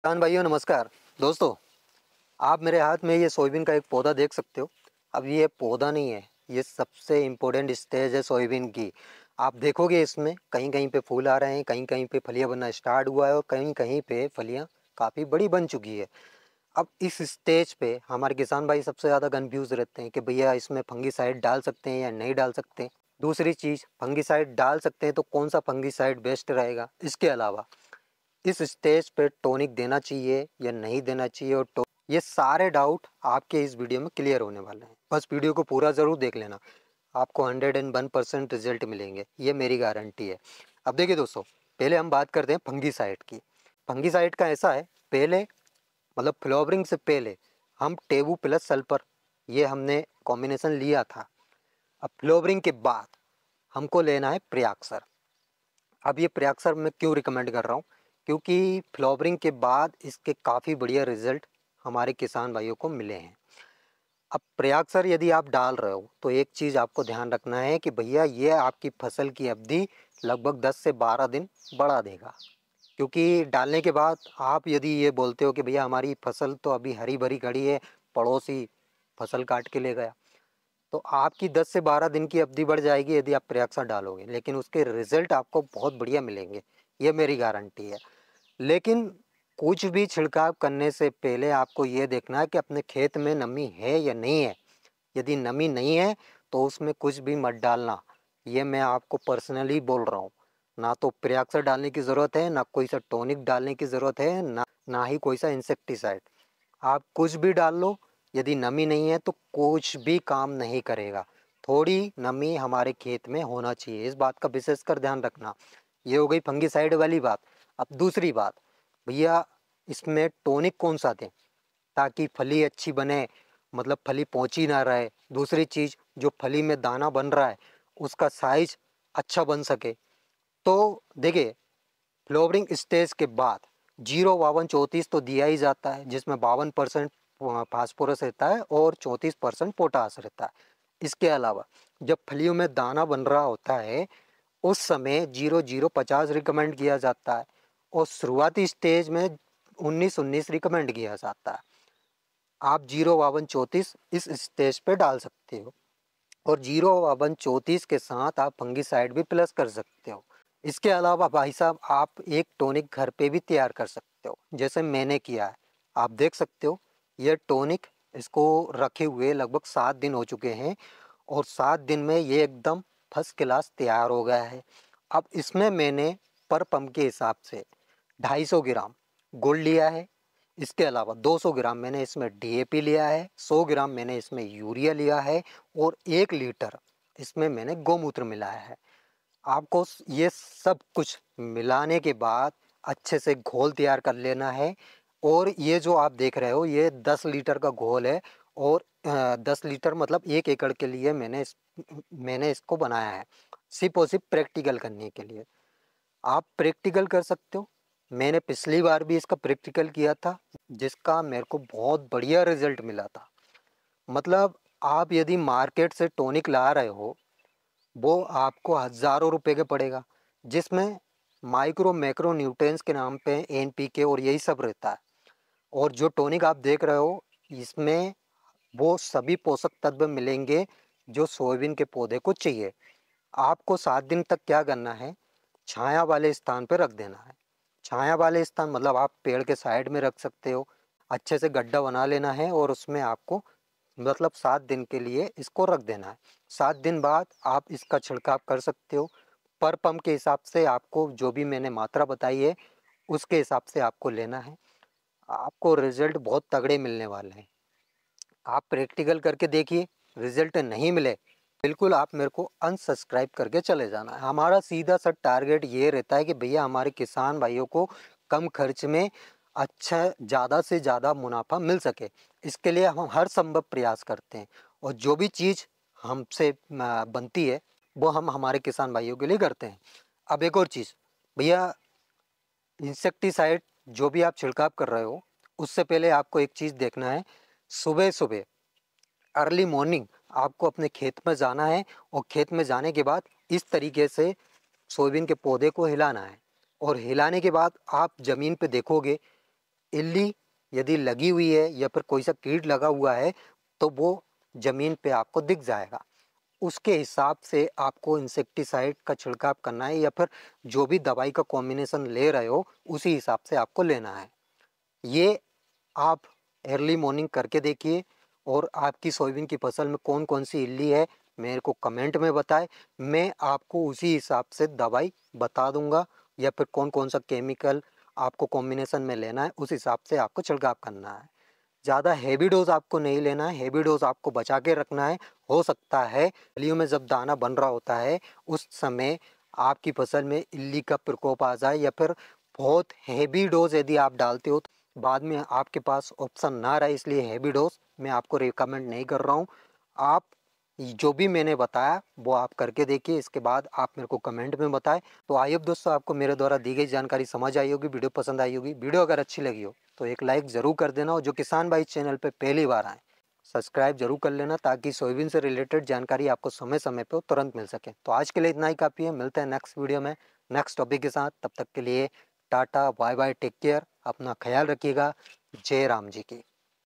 किसान भाइयों नमस्कार। दोस्तों, आप मेरे हाथ में ये सोयाबीन का एक पौधा देख सकते हो। अब ये पौधा नहीं है, ये सबसे इम्पोर्टेंट स्टेज है सोयाबीन की। आप देखोगे इसमें कहीं कहीं पे फूल आ रहे हैं, कहीं कहीं पे फलियां बनना स्टार्ट हुआ है और कहीं कहीं पे फलियां काफ़ी बड़ी बन चुकी है। अब इस स्टेज पे हमारे किसान भाई सबसे ज़्यादा कन्फ्यूज़ रहते हैं कि भैया इसमें फंगीसाइड डाल सकते हैं या नहीं डाल सकते। दूसरी चीज़, फंगीसाइड डाल सकते हैं तो कौन सा फंगीसाइड बेस्ट रहेगा। इसके अलावा इस स्टेज पे टॉनिक देना चाहिए या नहीं देना चाहिए, और ये सारे डाउट आपके इस वीडियो में क्लियर होने वाले हैं। बस वीडियो को पूरा ज़रूर देख लेना, आपको 101% रिजल्ट मिलेंगे, ये मेरी गारंटी है। अब देखिए दोस्तों, पहले हम बात करते हैं फंगीसाइड की। फंगीसाइड का ऐसा है, पहले मतलब फ्लावरिंग से पहले हम टेबू प्लस सल्फर ये हमने कॉम्बिनेशन लिया था। अब फ्लावरिंग के बाद हमको लेना है प्रयाक्सर। अब ये प्रयाक्सर मैं क्यों रिकमेंड कर रहा हूँ, क्योंकि फ्लावरिंग के बाद इसके काफ़ी बढ़िया रिजल्ट हमारे किसान भाइयों को मिले हैं। अब प्रयाक्सर यदि आप डाल रहे हो तो एक चीज़ आपको ध्यान रखना है कि भैया ये आपकी फसल की अवधि लगभग 10 से 12 दिन बढ़ा देगा। क्योंकि डालने के बाद आप यदि ये बोलते हो कि भैया हमारी फसल तो अभी हरी भरी खड़ी है, पड़ोसी फसल काट के ले गया, तो आपकी 10 से 12 दिन की अवधि बढ़ जाएगी यदि आप प्रयाक्सर डालोगे, लेकिन उसके रिजल्ट आपको बहुत बढ़िया मिलेंगे, ये मेरी गारंटी है। लेकिन कुछ भी छिड़काव करने से पहले आपको ये देखना है कि अपने खेत में नमी है या नहीं है। यदि नमी नहीं है तो उसमें कुछ भी मत डालना, ये मैं आपको पर्सनली बोल रहा हूँ। ना तो प्रयाक्सर डालने की ज़रूरत है, ना कोई सा टॉनिक डालने की ज़रूरत है, ना ही कोई सा इंसेक्टिसाइड। आप कुछ भी डाल लो, यदि नमी नहीं है तो कुछ भी काम नहीं करेगा। थोड़ी नमी हमारे खेत में होना चाहिए, इस बात का विशेषकर ध्यान रखना। ये हो गई फंगीसाइड वाली बात। अब दूसरी बात, भैया इसमें टॉनिक कौन सा दें ताकि फली अच्छी बने, मतलब फली पहुंची ना रहे। दूसरी चीज़, जो फली में दाना बन रहा है उसका साइज अच्छा बन सके। तो देखिए, फ्लावरिंग स्टेज के बाद 0, 52, 34 तो दिया ही जाता है, जिसमें 52% फास्फोरस रहता है और 34% पोटास रहता है। इसके अलावा जब फलियों में दाना बन रहा होता है उस समय 0, 0, 50 रिकमेंड किया जाता है, और शुरुआती स्टेज में 19, 19 रिकमेंड किया जाता है। आप 0, 52, 34 इस स्टेज पे डाल सकते हो, और 0, 52, 34 के साथ आप फंगीसाइड भी प्लस कर सकते हो। इसके अलावा भाई साहब आप एक टॉनिक घर पे भी तैयार कर सकते हो, जैसे मैंने किया है। आप देख सकते हो यह टॉनिक, इसको रखे हुए लगभग 7 दिन हो चुके हैं, और 7 दिन में ये एकदम फर्स्ट क्लास तैयार हो गया है। अब इसमें मैंने पर पंप के हिसाब से 250 ग्राम गुड़ लिया है। इसके अलावा 200 ग्राम मैंने इसमें डीएपी लिया है, 100 ग्राम मैंने इसमें यूरिया लिया है, और 1 लीटर इसमें मैंने गौमूत्र मिलाया है। आपको ये सब कुछ मिलाने के बाद अच्छे से घोल तैयार कर लेना है। और ये जो आप देख रहे हो ये 10 लीटर का घोल है, और 10 लीटर मतलब 1 एकड़ के लिए मैंने इसको बनाया है, सिर्फ और सिर्फ प्रैक्टिकल करने के लिए। आप प्रैक्टिकल कर सकते हो। मैंने पिछली बार भी इसका प्रैक्टिकल किया था, जिसका मेरे को बहुत बढ़िया रिजल्ट मिला था। मतलब आप यदि मार्केट से टॉनिक ला रहे हो वो आपको हज़ारों रुपए के पड़ेगा, जिसमें माइक्रो मैक्रो न्यूट्रिएंट्स के नाम पे एनपीके और यही सब रहता है। और जो टॉनिक आप देख रहे हो इसमें वो सभी पोषक तत्व मिलेंगे जो सोयाबीन के पौधे को चाहिए। आपको 7 दिन तक क्या करना है, छाया वाले स्थान पर रख देना है। छाया वाले स्थान मतलब आप पेड़ के साइड में रख सकते हो। अच्छे से गड्ढा बना लेना है और उसमें आपको मतलब 7 दिन के लिए इसको रख देना है। 7 दिन बाद आप इसका छिड़काव कर सकते हो। पर पंप के हिसाब से आपको जो भी मैंने मात्रा बताई है उसके हिसाब से आपको लेना है। आपको रिजल्ट बहुत तगड़े मिलने वाले हैं। आप प्रैक्टिकल करके देखिए, रिजल्ट नहीं मिले बिल्कुल आप मेरे को अनसब्सक्राइब करके चले जाना है। हमारा सीधा सा टारगेट ये रहता है कि भैया हमारे किसान भाइयों को कम खर्च में अच्छा ज़्यादा से ज़्यादा मुनाफा मिल सके। इसके लिए हम हर संभव प्रयास करते हैं, और जो भी चीज़ हमसे बनती है वो हम हमारे किसान भाइयों के लिए करते हैं। अब एक और चीज़ भैया, इंसेक्टिसाइड जो भी आप छिड़काव कर रहे हो उससे पहले आपको एक चीज़ देखना है। सुबह सुबह अर्ली मॉर्निंग आपको अपने खेत में जाना है, और खेत में जाने के बाद इस तरीके से सोयाबीन के पौधे को हिलाना है। और हिलाने के बाद आप ज़मीन पे देखोगे इल्ली यदि लगी हुई है या फिर कोई सा कीट लगा हुआ है तो वो ज़मीन पे आपको दिख जाएगा। उसके हिसाब से आपको इंसेक्टिसाइड का छिड़काव करना है या फिर जो भी दवाई का कॉम्बिनेशन ले रहे हो उसी हिसाब से आपको लेना है। ये आप अर्ली मॉर्निंग करके देखिए और आपकी सोयाबीन की फसल में कौन कौन सी इल्ली है मेरे को कमेंट में बताएं। मैं आपको उसी हिसाब से दवाई बता दूंगा या फिर कौन कौन सा केमिकल आपको कॉम्बिनेशन में लेना है उस हिसाब से आपको छिड़काव करना है। ज़्यादा हैवी डोज आपको नहीं लेना है, हैवी डोज आपको बचा के रखना है। हो सकता है इल्लियों में जब दाना बन रहा होता है उस समय आपकी फसल में इल्ली का प्रकोप आ जाए या फिर बहुत हैवी डोज यदि आप डालते हो तो बाद में आपके पास ऑप्शन ना रहे, इसलिए हैवी डोज मैं आपको रिकमेंड नहीं कर रहा हूँ। आप जो भी मैंने बताया वो आप करके देखिए, इसके बाद आप मेरे को कमेंट में बताएं। तो आई होप दोस्तों आपको मेरे द्वारा दी गई जानकारी समझ आई होगी, वीडियो पसंद आई होगी। वीडियो अगर अच्छी लगी हो तो एक लाइक ज़रूर कर देना और जो किसान भाई चैनल पे पहली बार आए सब्सक्राइब जरूर कर लेना ताकि सोयाबीन से रिलेटेड जानकारी आपको समय समय पर तुरंत मिल सके। तो आज के लिए इतना ही काफ़ी है, मिलते हैं नेक्स्ट वीडियो में नेक्स्ट टॉपिक के साथ। तब तक के लिए tata bye bye, take care, अपना ख्याल रखिएगा। जय राम जी की।